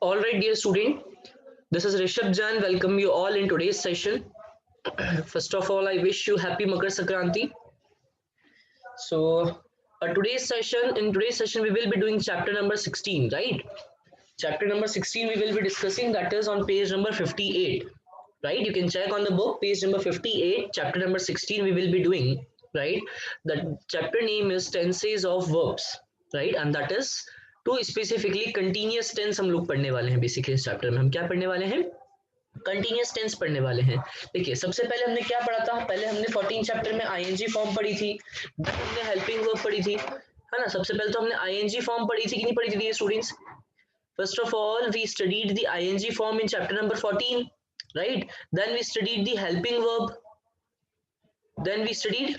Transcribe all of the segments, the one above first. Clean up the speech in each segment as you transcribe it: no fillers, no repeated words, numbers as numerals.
All right, dear student, this is Rishabh Jan. Welcome you all in today's session. First of all, I wish you happy Makar Sankranti. So, in today's session, we will be doing chapter number 16, right? Chapter number 16, we will be discussing that is on page number 58, right? You can check on the book, page number 58, chapter number 16, we will be doing, right? The chapter name is tenses of verbs, right? And that is to specifically continuous tense हम लोग पढ़ने वाले हैं basically इस chapter में हम क्या पढ़ने वाले हैं कंटिन्यूस टेंस पढ़ने वाले हैं देखिए सबसे पहले हमने क्या पढ़ा था पहले हमने 14 चैप्टर में आईएनजी फॉर्म पढ़ी थी देन हमने हेल्पिंग वर्ब पढ़ी थी है ना सबसे पहले तो हमने आईएनजी फॉर्म पढ़ी थी कि नहीं पढ़ी थी students First of all, we studied the ing form in chapter number 14, right? Then we studied the helping verb. Then we studied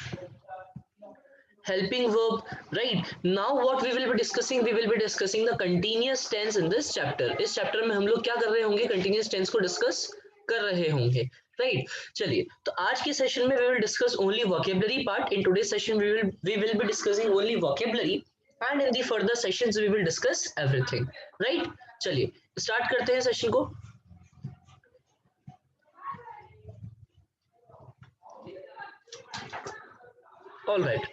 helping verb, right? Now what we will be discussing? We will be discussing the continuous tense in this chapter. इस chapter में हम लोग क्या कर रहे होंगे? Continuous tense को discuss कर रहे होंगे, right? चलिए, तो आज के session में we will discuss only vocabulary part. In today's session, we will be discussing only vocabulary. And in the further sessions we will discuss everything, right? चलिए start करते हैं सेशन को all right,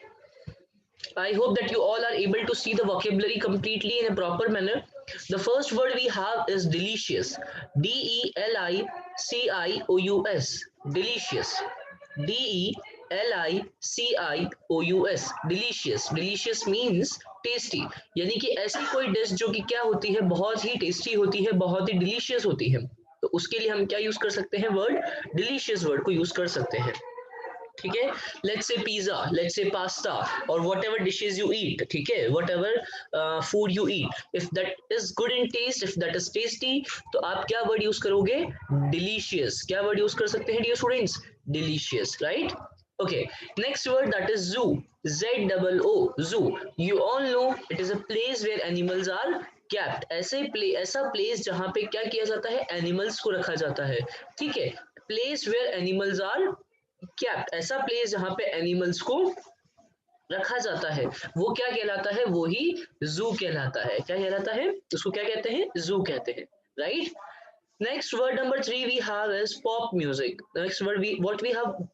I hope that you all are able to see the vocabulary completely in a proper manner. The first word we have is delicious. delicious. Delicious. delicious. Delicious. Delicious means tasty यानी कि ऐसी कोई dish जो कि क्या होती है बहुत ही टेस्टी होती है बहुत ही डिलीशियस होती है तो उसके लिए हम क्या यूज कर सकते हैं वर्ड डिलीशियस वर्ड को यूज कर सकते हैं ठीक है let's say pizza let's say pasta और व्हाटएवर डिशेस यू ईट ठीक है whatever food you eat if that is good in taste if that is tasty तो आप क्या वर्ड यूज करोगे डिलीशियस क्या वर्ड यूज कर सकते हैं dear students delicious right okay next word that is zoo zoo zoo you all know it is a place where animals are kept ऐसा place जहां पे क्या किया जाता है एनिमल्स को रखा जाता है ठीक है place where animals are kept ऐसा प्लेस जहां पे एनिमल्स को रखा जाता है वो क्या कहलाता है वो ही जू कहलाता है क्या कहलाता है उसको क्या कहते हैं जू कहते हैं right next word number 3 we have is pop music next word we have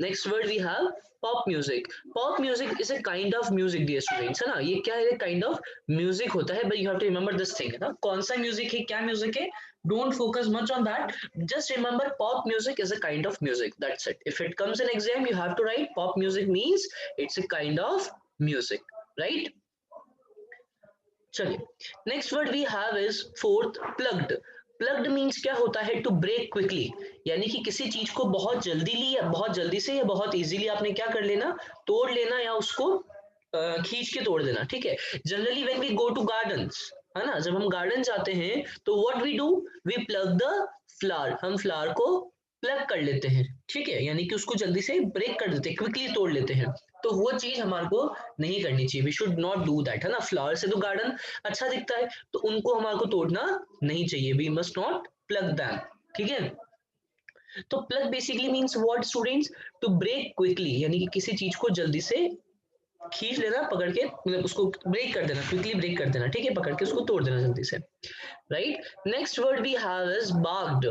next word we have pop music pop music is a kind of music dear students है ना ये क्या है काइंड ऑफ म्यूजिक होता है but you have to remember this thing है ना कौन सा म्यूजिक है क्या म्यूजिक है don't focus much on that just remember pop music is a kind of music that's it if it comes in exam you have to write pop music means it's a kind of music right चलिए next word we have is fourth plucked plucked means क्या होता है to break quickly यानी कि किसी चीज को बहुत जल्दी से या बहुत इजीली आपने क्या कर लेना तोड़ लेना या उसको खींच के तोड़ देना ठीक है generally when we go to gardens है ना जब हम गार्डन जाते हैं तो what we do we pluck the flower हम फ्लावर को प्लग कर लेते हैं ठीक है यानी कि उसको जल्दी से ब्रेक कर देते हैं क्विकली तोड़ लेते हैं तो वो चीज हमारे को नहीं करनी चाहिए we should not do that है ना फ्लावर से तो गार्डन अच्छा दिखता है तो उनको हमारे को तोड़ना नहीं चाहिए we must not pluck them ठीक है तो pluck basically means what students to break quickly यानी कि किसी चीज को जल्दी से खींच लेना पकड़ के मतलब उसको ब्रेक कर देना क्विकली ब्रेक कर देना ठीक है पकड़ के उसको तोड़ देना जल्दी से right next word we have is barked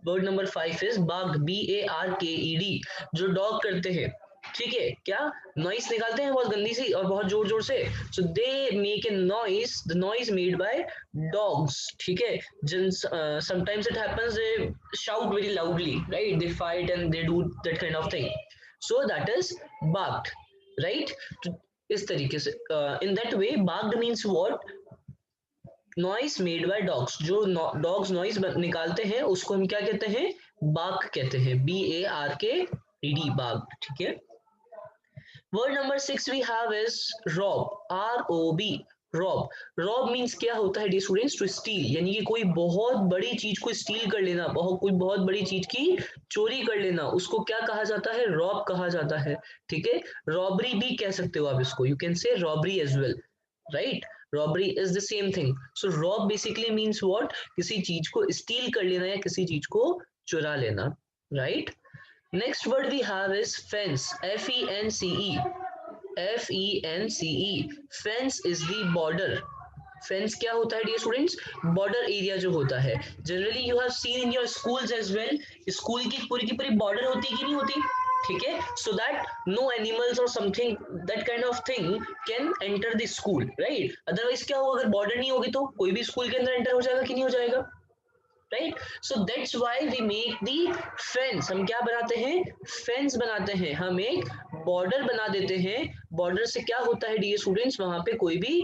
word number 5 is barked BARKED जो डॉग करते हैं ठीक है क्या नॉइस निकालते हैं बहुत गंदी सी और बहुत जोर जोर से so they make a noise the noise made by dogs ठीक है sometimes it happens they shout very loudly right they fight and they do that kind of thing so that is barked right इस तरीके से in that way barked means what noise made by dogs जो dogs noise निकालते हैं उसको हम क्या कहते हैं बाग कहते हैं BARKED बाग ठीक है word number 6 we have is rob ROB rob means क्या होता है डी स्टूडेंट्स टू स्टील यानी कि कोई बहुत बड़ी चीज को स्टील कर लेना कोई बहुत बड़ी चीज की चोरी कर लेना उसको क्या कहा जाता है रॉब कहा जाता है ठीक है रॉबरी भी कह सकते हो आप इसको you can say robbery as well right robbery is the same thing so rob basically means what किसी चीज को स्टील कर लेना या किसी चीज को चुरा लेना right next word we have is fence FENCE FENCE fence is the border fence क्या होता है डियर स्टूडेंट्स? बॉर्डर एरिया जो होता है, generally you have seen in your schools as well, school की पूरी बॉर्डर होती है कि नहीं होती, ठीक है, सो दैट नो एनिमल्स और something that kind of thing can enter the school, right? Otherwise क्या होगा, अगर बॉर्डर नहीं होगी तो कोई भी स्कूल के अंदर एंटर हो जाएगा कि नहीं हो जाएगा, right? So that's why we make the fence, हम क्या बनाते हैं? फेंस बनाते हैं, हम एक बॉर्डर बना देते हैं। बॉर्डर से क्या होता है डियर स्टूडेंट्स, वहां पे कोई भी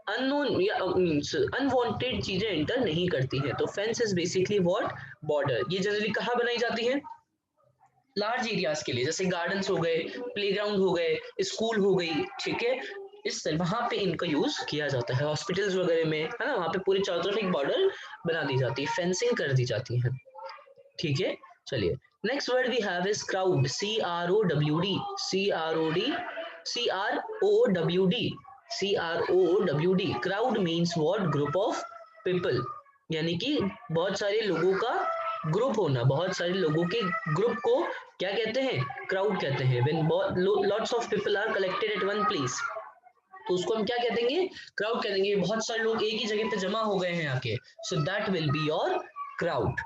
अननोन या मींस अनवांटेड चीजें एंटर नहीं करती हैं। तो fence is basically what? Border. ये जनरली कहाँ बनाई जाती है? लार्ज एरियाज के लिए, जैसे गार्डन्स हो गए, प्लेग्राउंड हो गए, स्कूल हो गई, ठीक है, इस वहां पे इनका यूज किया जाता है। हॉस्पिटल्स वगैरह में, है ना, वहां पे पूरी चारों तरफ एक बॉर्डर बना दी जाती है, फेंसिंग कर दी जाती है, ठीक है। चलिए, next word we have is crowd, CROWD, CROD, CROWD, CROWD। Crowd means what? Group of people, यानी कि बहुत सारे लोगों का ग्रुप होना, बहुत सारे लोगों के ग्रुप को क्या कहते हैं? क्राउड कहते हैं। When lots of people are collected at one place, तो उसको हम क्या कह देंगे? क्राउड कह देंगे। बहुत सारे लोग एक ही जगह पे जमा हो गए हैं आके, so that will be your crowd,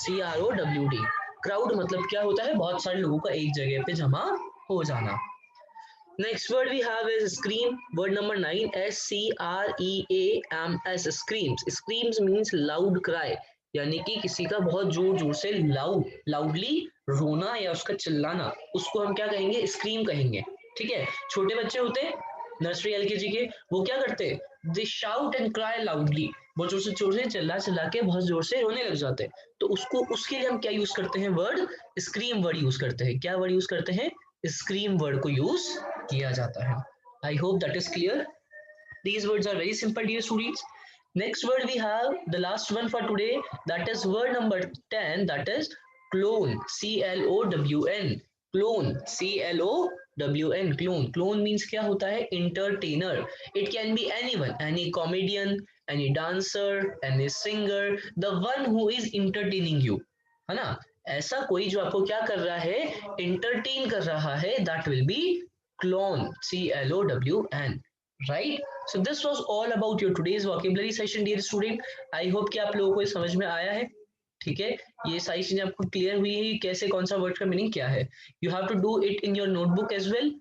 CROWD। Crowd मतलब क्या होता है? बहुत सारे लोगों का एक जगह पे जमा हो जाना। Next word we have is scream. Word number 9, SCREAMS, screams. Screams means loud cry, यानी कि किसी का बहुत जोर जोर से लाउडली रोना या उसका चिल्लाना, उसको हम क्या कहेंगे? स्क्रीम कहेंगे, ठीक है। छोटे बच्चे होते हैं नर्सरी LKG के, वो क्या करते हैं? दे शाउट एंड क्राई लाउडली, बहुत जोर से चिल्ला के बहुत जोर से रोने लग जाते हैं। तो उसको, उसके लिए हम क्या यूज करते हैं? वर्ड स्क्रीम वर्ड यूज करते हैं। क्या वर्ड यूज करते हैं? स्क्रीम वर्ड को यूज किया जाता है। I hope that is clear. These words are very simple, dear students. Next word we have, the last one for today, that is word number 10, that is clone, CLOWN, clone, CLOWN, clone. Clone means क्या होता है? Entertainer. It can be anyone, any comedian, any dancer, any singer, the one who is entertaining you, है ना? ऐसा कोई जो आपको क्या कर रहा है? Entertain कर रहा है, that will be clone, CLOWN, right? So this was all about your today's vocabulary session, dear student. I hope कि आप लोगों को ये समझ में आया है, ठीक है। ये सारी चीजें आपको क्लियर हुई है, कैसे कौन सा वर्ड का मीनिंग क्या है। You have to do it in your notebook as well.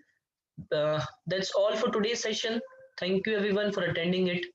That's all for today's session. Thank you everyone for attending it.